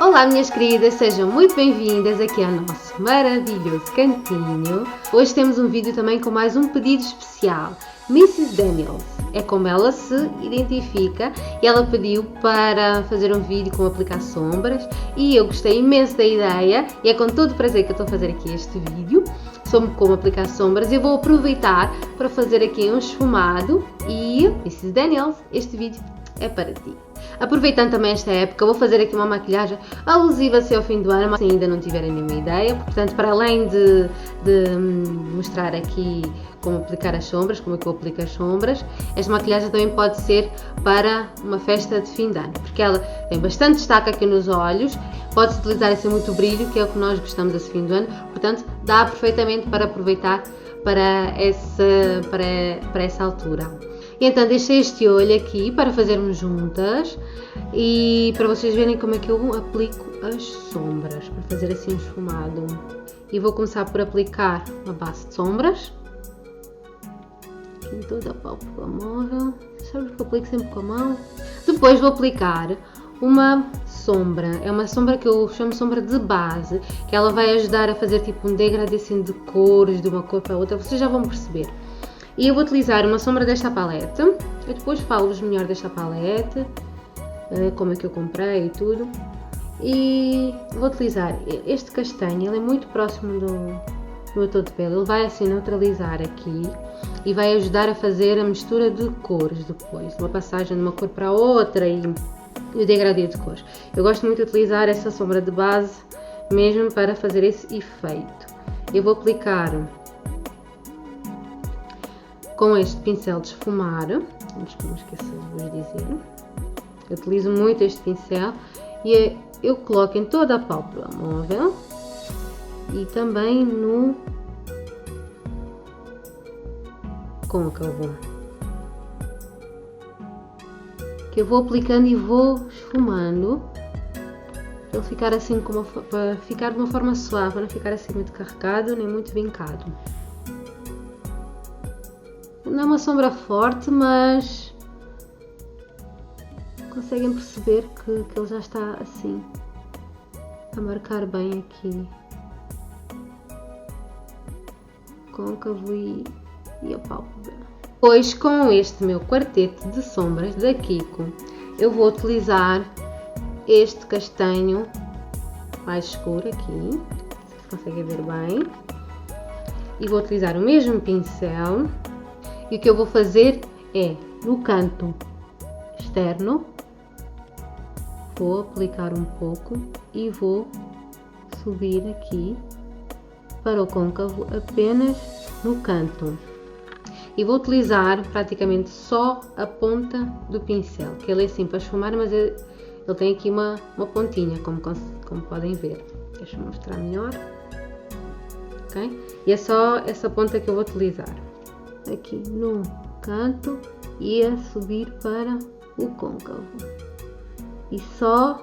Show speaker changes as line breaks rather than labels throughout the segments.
Olá minhas queridas, sejam muito bem-vindas aqui ao nosso maravilhoso cantinho. Hoje temos um vídeo também com mais um pedido especial. Mrs. Daniels, é como ela se identifica e ela pediu para fazer um vídeo com aplicar sombras e eu gostei imenso da ideia e é com todo o prazer que eu estou a fazer aqui este vídeo sobre como aplicar sombras. Eu vou aproveitar para fazer aqui um esfumado e Mrs. Daniels, este vídeo é para ti. Aproveitando também esta época, vou fazer aqui uma maquilhagem alusiva ao fim do ano, mas ainda não tiverem nenhuma ideia. Portanto, para além de mostrar aqui como aplicar as sombras, como é que eu aplico as sombras, esta maquilhagem também pode ser para uma festa de fim de ano, porque ela tem bastante destaque aqui nos olhos, pode-se utilizar assim muito brilho, que é o que nós gostamos esse fim do ano, portanto, dá perfeitamente para aproveitar para essa altura. E então deixei este olho aqui para fazermos juntas e para vocês verem como é que eu aplico as sombras, para fazer assim um esfumado. E vou começar por aplicar uma base de sombras em toda a pálpebra móvel. Sabe que eu aplico sempre com a mão? Depois vou aplicar uma sombra, é uma sombra que eu chamo sombra de base, que ela vai ajudar a fazer tipo um degradê assim de cores de uma cor para a outra, vocês já vão perceber. E eu vou utilizar uma sombra desta palete, eu depois falo-vos melhor desta palete, como é que eu comprei e tudo. E vou utilizar este castanho, ele é muito próximo do meu tom de pele, ele vai assim neutralizar aqui e vai ajudar a fazer a mistura de cores depois, uma passagem de uma cor para a outra e o degradê de cores. Eu gosto muito de utilizar essa sombra de base mesmo para fazer esse efeito. Eu vou aplicar com este pincel de esfumar, antes que me esqueça de vos dizer, eu utilizo muito este pincel e eu coloco em toda a pálpebra móvel e também no côncavo, que eu vou aplicando e vou esfumando para ele ficar assim, para ficar de uma forma suave, para não ficar assim muito carregado nem muito vincado. Não é uma sombra forte, mas conseguem perceber que ele já está assim a marcar bem aqui côncavo e a pálpebra. Depois, com este meu quarteto de sombras da Kiko, eu vou utilizar este castanho mais escuro aqui, vocês conseguem ver bem, e vou utilizar o mesmo pincel. E o que eu vou fazer é, no canto externo, vou aplicar um pouco e vou subir aqui para o côncavo apenas no canto. E vou utilizar praticamente só a ponta do pincel, que ele é assim para esfumar, mas ele tem aqui uma pontinha, como podem ver. Deixa eu mostrar melhor. Ok? E é só essa ponta que eu vou utilizar. Aqui no canto e a subir para o côncavo e só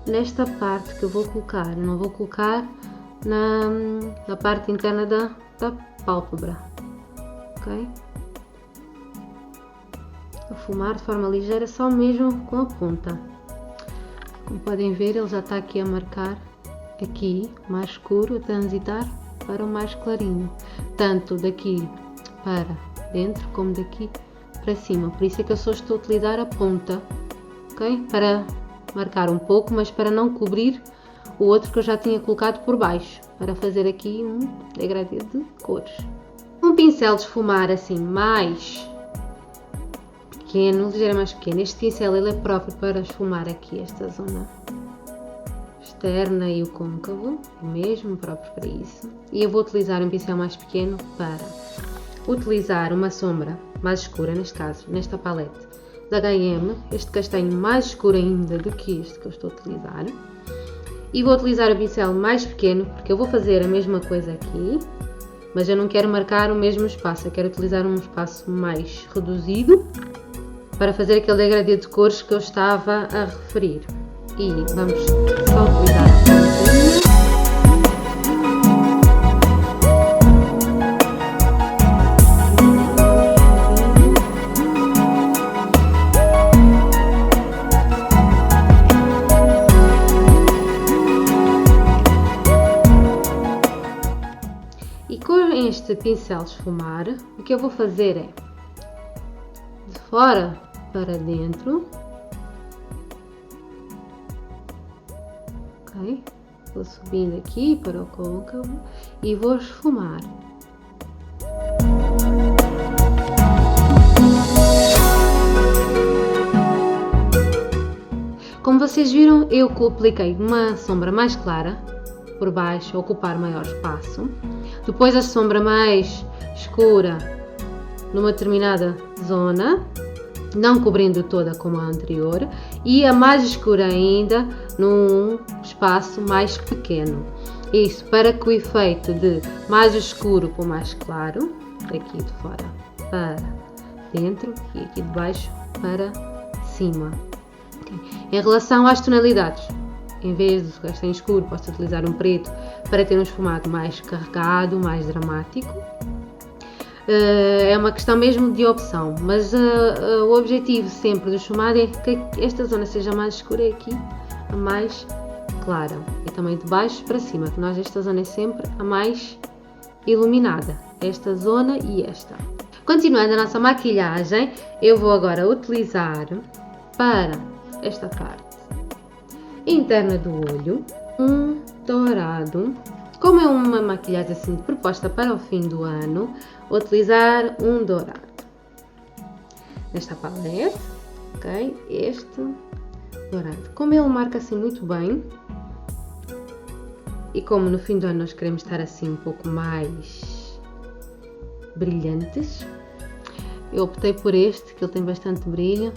nesta parte que eu vou colocar, não vou colocar na parte interna da pálpebra, ok? A fumar de forma ligeira, só mesmo com a ponta. Como podem ver, ele já está aqui a marcar aqui mais escuro, a transitar para o mais clarinho, tanto daqui para dentro como daqui para cima, por isso é que eu só estou a utilizar a ponta, ok? Para marcar um pouco, mas para não cobrir o outro que eu já tinha colocado por baixo, para fazer aqui um degradê de cores. Um pincel de esfumar assim mais pequeno, ligeiramente mais pequeno, este pincel ele é próprio para esfumar aqui esta zona externa e o côncavo, é mesmo próprio para isso, e eu vou utilizar um pincel mais pequeno para utilizar uma sombra mais escura, neste caso, nesta palete da H&M, este castanho mais escuro ainda do que este que eu estou a utilizar. E vou utilizar o pincel mais pequeno, porque eu vou fazer a mesma coisa aqui, mas eu não quero marcar o mesmo espaço, eu quero utilizar um espaço mais reduzido para fazer aquele degradê de cores que eu estava a referir. E vamos só utilizar a pontinha. este pincel esfumar, o que eu vou fazer é de fora para dentro, ok? Vou subindo aqui para o côncavo e vou esfumar. Como vocês viram, eu apliquei uma sombra mais clara por baixo, a ocupar maior espaço. Depois a sombra mais escura numa determinada zona, não cobrindo toda como a anterior, e a mais escura ainda num espaço mais pequeno. Isso para que o efeito de mais escuro para mais claro, aqui de fora para dentro e aqui de baixo para cima. Em relação às tonalidades, em vez de gastar em escuro, posso utilizar um preto para ter um esfumado mais carregado, mais dramático. É uma questão mesmo de opção, mas o objetivo sempre do esfumado é que esta zona seja mais escura e aqui a mais clara. E também de baixo para cima, que nós esta zona é sempre a mais iluminada. Esta zona e esta. Continuando a nossa maquilhagem, eu vou agora utilizar para esta parte interna do olho um dourado. Como é uma maquilhagem assim proposta para o fim do ano, vou utilizar um dourado nesta paleta, ok? Este dourado, como ele marca assim muito bem e como no fim do ano nós queremos estar assim um pouco mais brilhantes, eu optei por este, que ele tem bastante brilho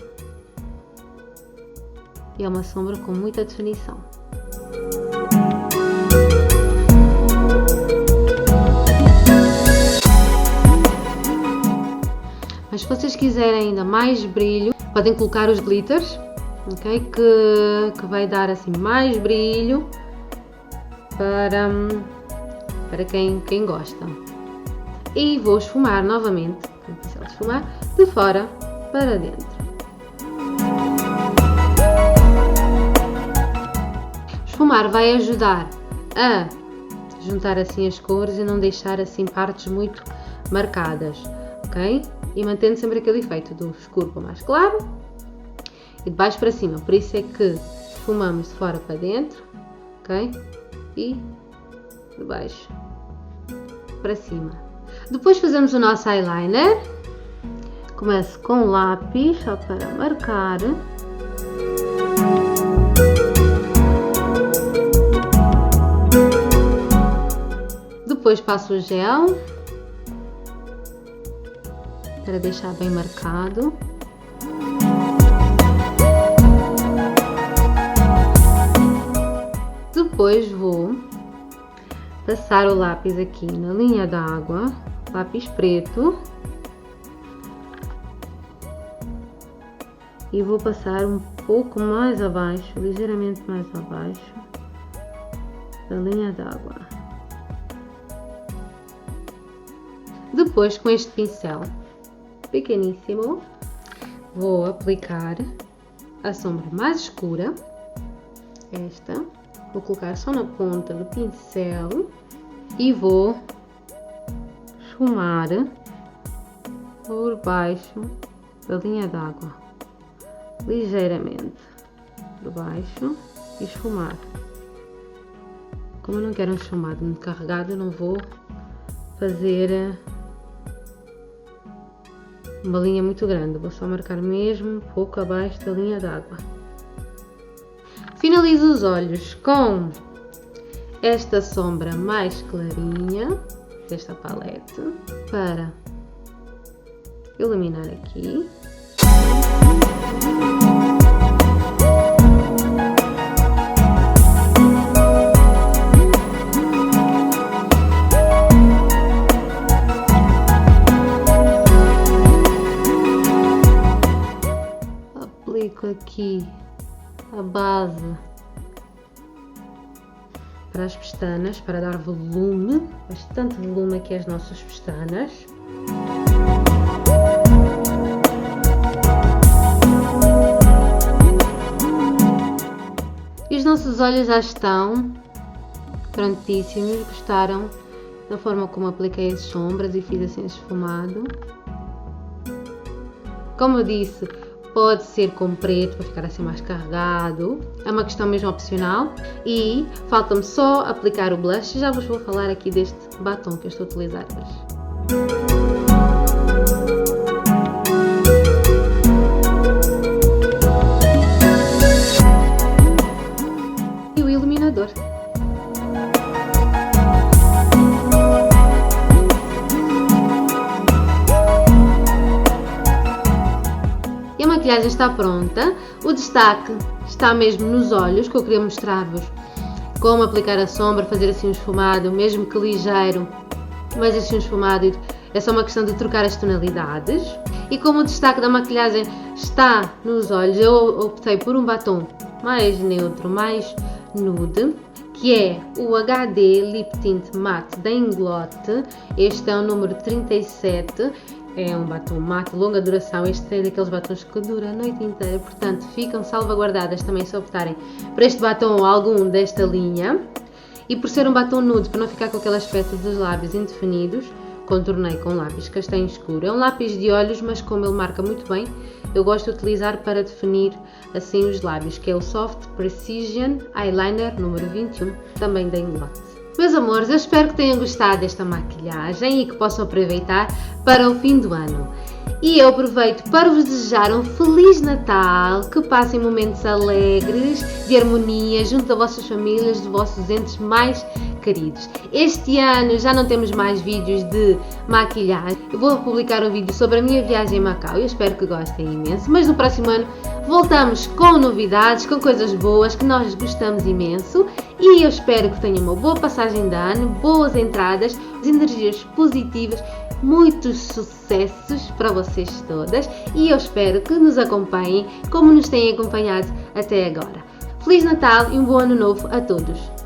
e é uma sombra com muita definição. Mas se vocês quiserem ainda mais brilho, podem colocar os glitters, ok? Que vai dar assim mais brilho para quem gosta. E vou esfumar novamente, com o pincel de esfumar, de fora para dentro. Esfumar vai ajudar a juntar assim as cores e não deixar assim partes muito marcadas, ok? E mantendo sempre aquele efeito do escuro para mais claro e de baixo para cima. Por isso é que esfumamos de fora para dentro, ok? E de baixo para cima. Depois fazemos o nosso eyeliner. Começo com o lápis só para marcar. Depois passo o gel para deixar bem marcado. Depois vou passar o lápis aqui na linha d'água, lápis preto, e vou passar um pouco mais abaixo, ligeiramente mais abaixo da linha d'água. Depois, com este pincel pequeníssimo, vou aplicar a sombra mais escura, esta, vou colocar só na ponta do pincel e vou esfumar por baixo da linha d'água, ligeiramente por baixo e esfumar. Como eu não quero um esfumado muito carregado, eu não vou fazer uma linha muito grande, vou só marcar mesmo um pouco abaixo da linha d'água. Finalizo os olhos com esta sombra mais clarinha desta palete para iluminar aqui. Aplico aqui a base para as pestanas, para dar volume, bastante volume aqui às nossas pestanas. E os nossos olhos já estão prontíssimos. Gostaram da forma como apliquei as sombras e fiz assim esfumado. Como eu disse, pode ser com preto para ficar assim mais carregado, é uma questão mesmo opcional. E falta-me só aplicar o blush, já vos vou falar aqui deste batom que eu estou a utilizar hoje. E o iluminador. E a maquilhagem está pronta. O destaque está mesmo nos olhos, que eu queria mostrar-vos como aplicar a sombra, fazer assim um esfumado, mesmo que ligeiro, mas assim um esfumado, é só uma questão de trocar as tonalidades. E como o destaque da maquilhagem está nos olhos, eu optei por um batom mais neutro, mais nude, que é o HD Lip Tint Matte da Inglot. Este é o número 37. É um batom mate, longa duração. Este é daqueles batons que dura a noite inteira, portanto ficam salvaguardadas também se optarem para este batom ou algum desta linha. E por ser um batom nude, para não ficar com aquele aspecto dos lábios indefinidos, contornei com lápis castanho escuro. É um lápis de olhos, mas como ele marca muito bem, eu gosto de utilizar para definir assim os lábios, que é o Soft Precision Eyeliner número 21, também da Inglot. Meus amores, eu espero que tenham gostado desta maquilhagem e que possam aproveitar para o fim do ano. E eu aproveito para vos desejar um Feliz Natal, que passem momentos alegres, de harmonia, junto das vossas famílias, dos vossos entes mais queridos. Este ano já não temos mais vídeos de maquilhagem. Eu vou publicar um vídeo sobre a minha viagem a Macau e eu espero que gostem imenso. Mas no próximo ano voltamos com novidades, com coisas boas que nós gostamos imenso. E eu espero que tenham uma boa passagem de ano, boas entradas, energias positivas, muitos sucessos para vocês todas. E eu espero que nos acompanhem como nos têm acompanhado até agora. Feliz Natal e um bom ano novo a todos!